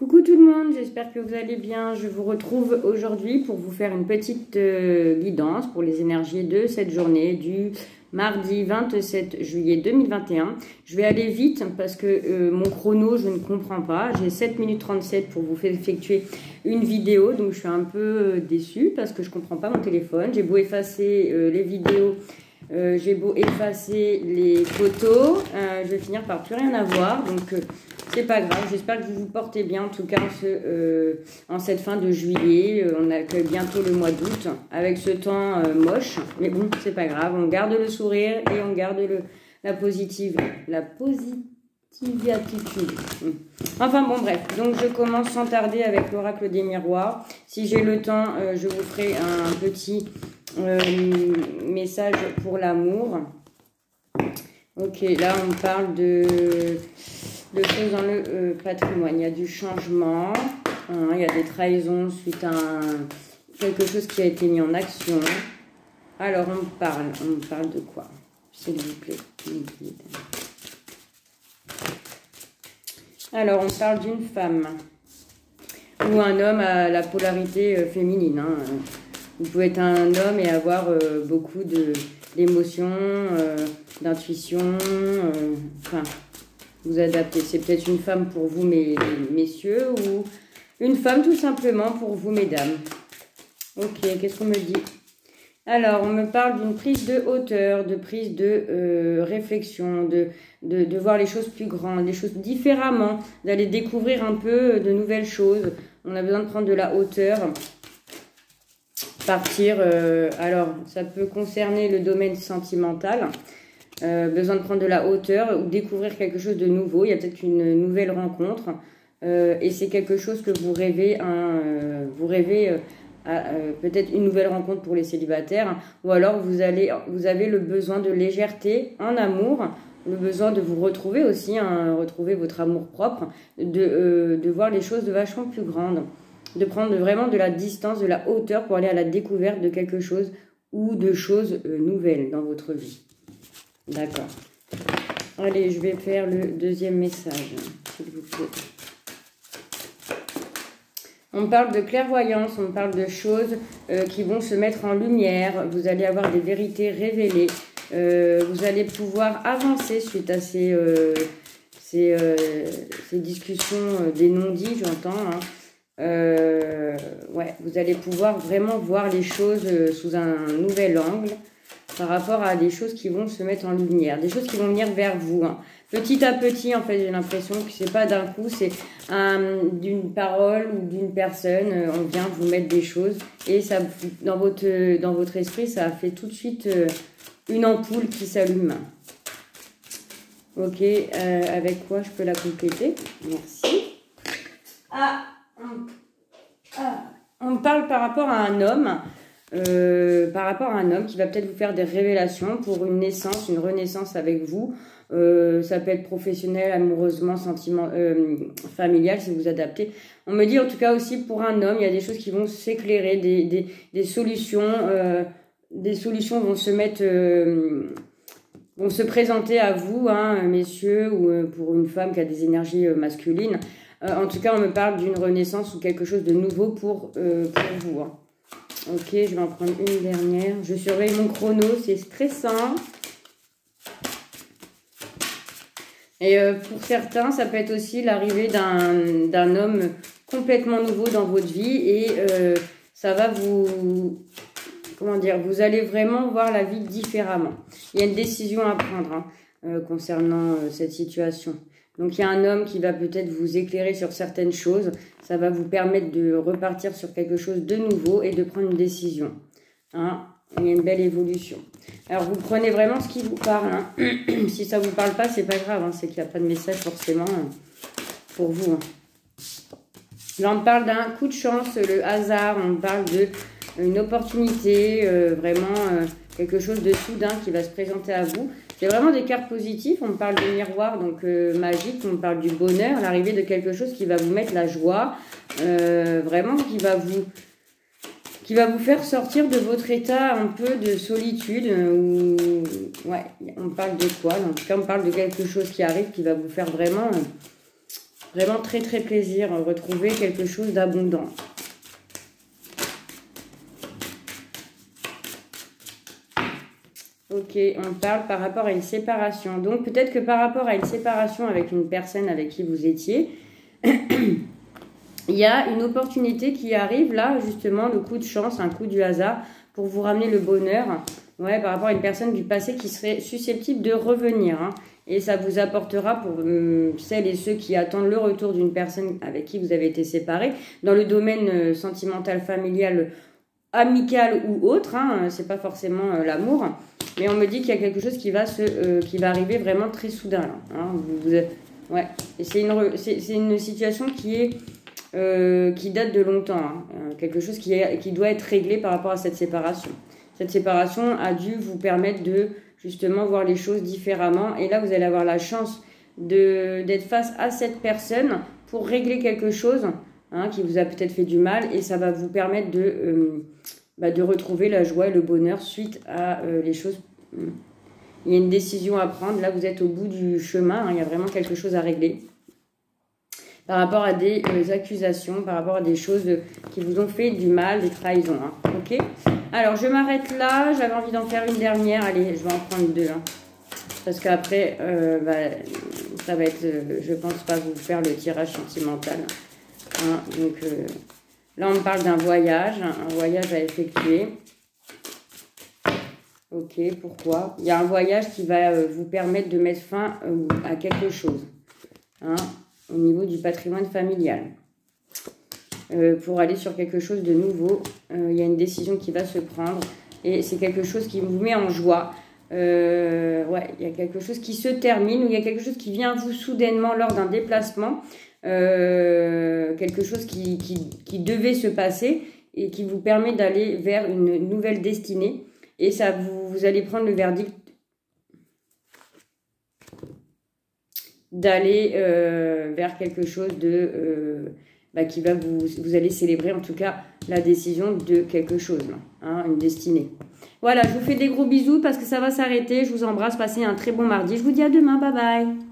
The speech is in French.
Coucou tout le monde, j'espère que vous allez bien. Je vous retrouve aujourd'hui pour vous faire une petite guidance pour les énergies de cette journée du mardi 27 juillet 2021. Je vais aller vite parce que mon chrono, je ne comprends pas. J'ai 7 minutes 37 pour vous faire effectuer une vidéo, donc je suis un peu déçue parce que je ne comprends pas mon téléphone. J'ai beau effacer les vidéos, j'ai beau effacer les photos, je vais finir par plus rien avoir, donc c'est pas grave. J'espère que vous vous portez bien, en tout cas en cette fin de juillet. On accueille bientôt le mois d'août avec ce temps moche, mais bon, c'est pas grave. On garde le sourire et on garde la positive attitude. Enfin bon, bref. Donc je commence sans tarder avec l'oracle des miroirs. Si j'ai le temps, je vous ferai un petit message pour l'amour. Ok, là on parle de choses dans le patrimoine. Il y a du changement, il y a des trahisons suite à quelque chose qui a été mis en action. Alors on parle de quoi, s'il vous plaît? Alors on parle d'une femme ou un homme à la polarité féminine. Hein. Vous pouvez être un homme et avoir beaucoup d'émotions, d'intuition, enfin, vous adaptez. C'est peut-être une femme pour vous, messieurs, ou une femme tout simplement pour vous, mesdames. Ok, qu'est-ce qu'on me dit? Alors, on me parle d'une prise de hauteur, de prise de réflexion, de voir les choses plus grandes, les choses différemment, d'aller découvrir un peu de nouvelles choses. On a besoin de prendre de la hauteur. Partir, alors ça peut concerner le domaine sentimental, besoin de prendre de la hauteur ou découvrir quelque chose de nouveau. Il y a peut-être une nouvelle rencontre et c'est quelque chose que vous rêvez, peut-être une nouvelle rencontre pour les célibataires, ou alors vous avez le besoin de légèreté en amour, le besoin de vous retrouver aussi, hein, retrouver votre amour propre, de voir les choses de vachement plus grandes. De prendre vraiment de la distance, de la hauteur pour aller à la découverte de quelque chose ou de choses nouvelles dans votre vie. D'accord. Allez, je vais faire le deuxième message, s'il vous plaît. On parle de clairvoyance, on parle de choses qui vont se mettre en lumière. Vous allez avoir des vérités révélées. Vous allez pouvoir avancer suite à ces discussions, des non-dits, j'entends, hein. Ouais, vous allez pouvoir vraiment voir les choses sous un nouvel angle par rapport à des choses qui vont se mettre en lumière, des choses qui vont venir vers vous, hein. Petit à petit, en fait, j'ai l'impression que c'est pas d'un coup, c'est d'une parole ou d'une personne, on vient vous mettre des choses et ça, dans votre esprit, ça fait tout de suite une ampoule qui s'allume. Ok, avec quoi je peux la compléter? Merci. On parle par rapport à un homme, qui va peut-être vous faire des révélations pour une naissance, une renaissance avec vous. Ça peut être professionnel, amoureusement, familial, si vous adaptez. On me dit en tout cas aussi pour un homme, il y a des choses qui vont s'éclairer, des solutions vont se mettre, vont se présenter à vous, hein, messieurs, ou pour une femme qui a des énergies masculines. En tout cas, on me parle d'une renaissance ou quelque chose de nouveau pour vous. Hein. Ok, je vais en prendre une dernière. Je surveille mon chrono, c'est stressant. Et pour certains, ça peut être aussi l'arrivée d'un homme complètement nouveau dans votre vie. Et ça va vous... Comment dire? Vous allez vraiment voir la vie différemment. Il y a une décision à prendre, hein, concernant cette situation. Donc, il y a un homme qui va peut-être vous éclairer sur certaines choses. Ça va vous permettre de repartir sur quelque chose de nouveau et de prendre une décision. Hein, il y a une belle évolution. Alors, vous prenez vraiment ce qui vous parle. Hein. Si ça ne vous parle pas, c'est pas grave. Hein, c'est qu'il n'y a pas de message forcément pour vous. Hein. Là, on parle d'un coup de chance, le hasard. On parle d'une opportunité, vraiment quelque chose de soudain qui va se présenter à vous. C'est vraiment des cartes positives, on parle du miroir, donc magique, on parle du bonheur, l'arrivée de quelque chose qui va vous mettre la joie, vraiment qui va vous faire sortir de votre état un peu de solitude, ouais, on parle de quoi? En tout cas, on parle de quelque chose qui arrive, qui va vous faire vraiment vraiment très très plaisir, retrouver quelque chose d'abondant. Ok, on parle par rapport à une séparation. Donc peut-être que par rapport à une séparation avec une personne avec qui vous étiez, il y a une opportunité qui arrive là, justement, le coup de chance, un coup du hasard pour vous ramener le bonheur. Ouais, par rapport à une personne du passé qui serait susceptible de revenir. Hein. Et ça vous apportera pour celles et ceux qui attendent le retour d'une personne avec qui vous avez été séparés. Dans le domaine sentimental, familial, amical ou autre, hein, c'est pas forcément l'amour. Mais on me dit qu'il y a quelque chose qui va arriver vraiment très soudain. Là, hein. Ouais. Et c'est une situation qui date de longtemps. Hein. Quelque chose qui doit être réglé par rapport à cette séparation. Cette séparation a dû vous permettre de justement voir les choses différemment. Et là, vous allez avoir la chance d'être face à cette personne pour régler quelque chose hein, qui vous a peut-être fait du mal. Et ça va vous permettre de retrouver la joie et le bonheur suite à les choses. Il y a une décision à prendre. Là, vous êtes au bout du chemin. Hein, il y a vraiment quelque chose à régler. Par rapport à des accusations, par rapport à des choses qui vous ont fait du mal, des trahisons. Hein, ok ? Alors, je m'arrête là. J'avais envie d'en faire une dernière. Allez, je vais en prendre deux. Hein, parce qu'après, ça va être, je pense pas vous faire le tirage sentimental. Hein, donc, là, on me parle d'un voyage. Un voyage à effectuer. Ok, pourquoi? Il y a un voyage qui va vous permettre de mettre fin à quelque chose. Hein, au niveau du patrimoine familial. Pour aller sur quelque chose de nouveau, il y a une décision qui va se prendre et c'est quelque chose qui vous met en joie. Ouais, il y a quelque chose qui se termine ou il y a quelque chose qui vient à vous soudainement lors d'un déplacement, quelque chose qui devait se passer et qui vous permet d'aller vers une nouvelle destinée et ça vous allez prendre le verdict d'aller vers quelque chose qui va vous allez célébrer en tout cas la décision de quelque chose, hein, une destinée. Voilà, je vous fais des gros bisous parce que ça va s'arrêter. Je vous embrasse, passez un très bon mardi. Je vous dis à demain, bye bye.